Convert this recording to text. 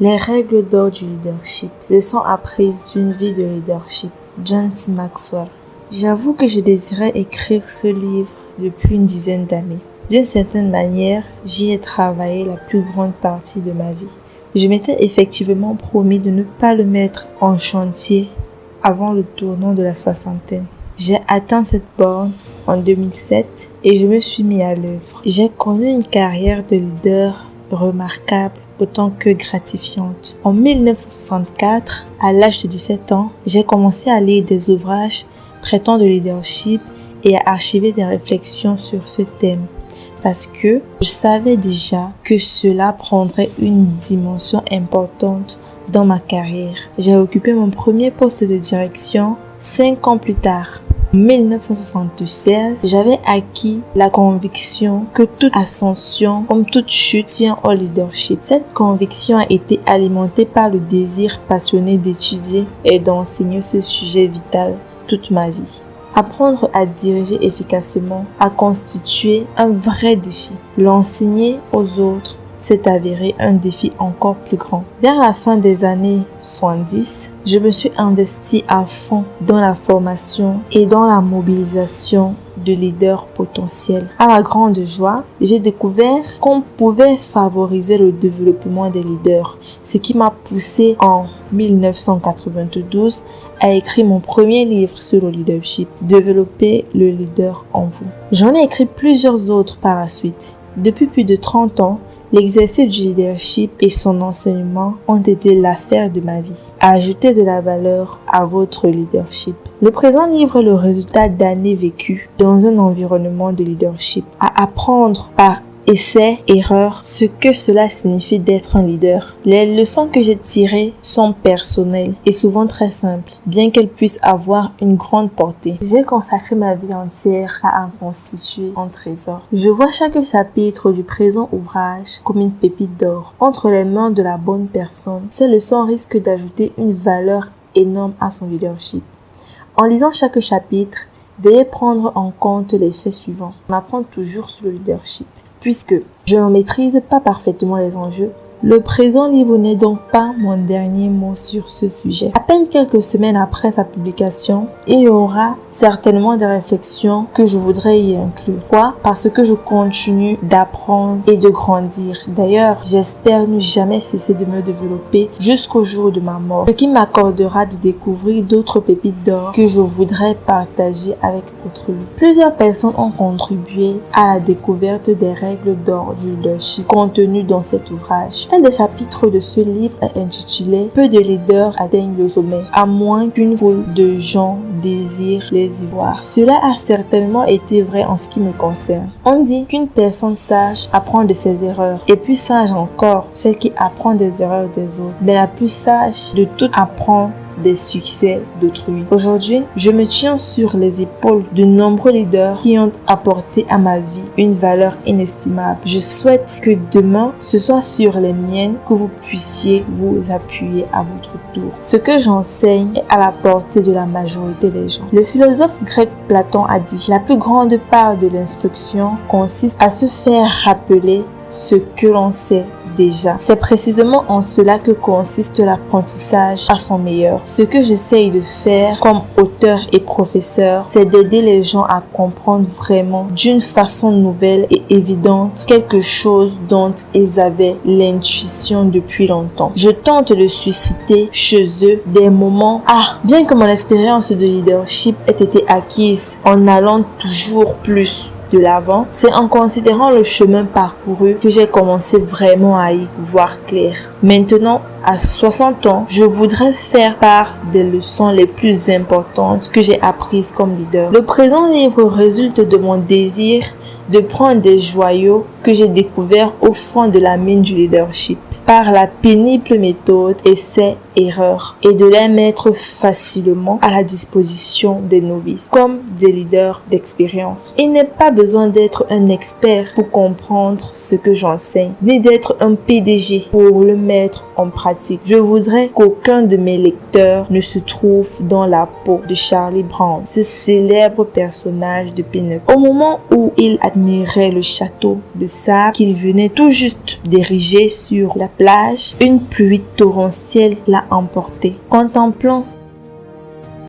Les règles d'or du leadership. Leçon apprise d'une vie de leadership. John C. Maxwell. J'avoue que je désirais écrire ce livre depuis une dizaine d'années. D'une certaine manière, j'y ai travaillé la plus grande partie de ma vie. Je m'étais effectivement promis de ne pas le mettre en chantier avant le tournant de la soixantaine. J'ai atteint cette borne en 2007 et je me suis mis à l'œuvre. J'ai connu une carrière de leader remarquable autant que gratifiante. En 1964, à l'âge de 17 ans, j'ai commencé à lire des ouvrages traitant de leadership et à archiver des réflexions sur ce thème parce que je savais déjà que cela prendrait une dimension importante dans ma carrière. J'ai occupé mon premier poste de direction 5 ans plus tard. En 1976, j'avais acquis la conviction que toute ascension, comme toute chute, tient au leadership. Cette conviction a été alimentée par le désir passionné d'étudier et d'enseigner ce sujet vital toute ma vie. Apprendre à diriger efficacement a constitué un vrai défi. L'enseigner aux autres s'est avéré un défi encore plus grand. Vers la fin des années 70, je me suis investi à fond dans la formation et dans la mobilisation de leaders potentiels. À ma grande joie, j'ai découvert qu'on pouvait favoriser le développement des leaders, ce qui m'a poussé en 1992 à écrire mon premier livre sur le leadership, Développer le leader en vous. J'en ai écrit plusieurs autres par la suite. Depuis plus de 30 ans, l'exercice du leadership et son enseignement ont été l'affaire de ma vie. Ajoutez de la valeur à votre leadership. Le présent livre est le résultat d'années vécues dans un environnement de leadership. À apprendre par essais, erreurs, ce que cela signifie d'être un leader. Les leçons que j'ai tirées sont personnelles et souvent très simples, bien qu'elles puissent avoir une grande portée. J'ai consacré ma vie entière à en constituer un trésor. Je vois chaque chapitre du présent ouvrage comme une pépite d'or entre les mains de la bonne personne. Ces leçons risquent d'ajouter une valeur énorme à son leadership. En lisant chaque chapitre, veuillez prendre en compte les faits suivants. On apprend toujours sur le leadership. Puisque je ne maîtrise pas parfaitement les enjeux, le présent livre n'est donc pas mon dernier mot sur ce sujet. À peine quelques semaines après sa publication, il y aura certainement des réflexions que je voudrais y inclure. Pourquoi? Parce que je continue d'apprendre et de grandir. D'ailleurs, j'espère ne jamais cesser de me développer jusqu'au jour de ma mort, ce qui m'accordera de découvrir d'autres pépites d'or que je voudrais partager avec autrui. Plusieurs personnes ont contribué à la découverte des règles d'or du leadership contenues dans cet ouvrage. Un des chapitres de ce livre est intitulé « Peu de leaders atteignent le sommet, à moins qu'une foule de gens désire les y voir ». Cela a certainement été vrai en ce qui me concerne. On dit qu'une personne sage apprend de ses erreurs, et plus sage encore, celle qui apprend des erreurs des autres. Mais la plus sage de toutes apprend des succès d'autrui. Aujourd'hui, je me tiens sur les épaules de nombreux leaders qui ont apporté à ma vie une valeur inestimable. Je souhaite que demain, ce soit sur les miennes que vous puissiez vous appuyer à votre tour. Ce que j'enseigne est à la portée de la majorité des gens. Le philosophe grec Platon a dit « La plus grande part de l'instruction consiste à se faire rappeler ce que l'on sait déjà. » C'est précisément en cela que consiste l'apprentissage à son meilleur. Ce que j'essaye de faire comme auteur et professeur, c'est d'aider les gens à comprendre vraiment d'une façon nouvelle et évidente quelque chose dont ils avaient l'intuition depuis longtemps. Je tente de susciter chez eux des moments bien que mon expérience de leadership ait été acquise en allant toujours plus de l'avant, c'est en considérant le chemin parcouru que j'ai commencé vraiment à y voir clair. Maintenant, à 60 ans, je voudrais faire part des leçons les plus importantes que j'ai apprises comme leader. Le présent livre résulte de mon désir de prendre des joyaux que j'ai découverts au fond de la mine du leadership par la pénible méthode essai erreurs et de les mettre facilement à la disposition des novices comme des leaders d'expérience. Il n'est pas besoin d'être un expert pour comprendre ce que j'enseigne, ni d'être un PDG pour le mettre en pratique. Je voudrais qu'aucun de mes lecteurs ne se trouve dans la peau de Charlie Brown, ce célèbre personnage de Pin-Up. Au moment où il admirait le château de sable qu'il venait tout juste d'ériger sur la plage, une pluie torrentielle l'a emporté. Contemplant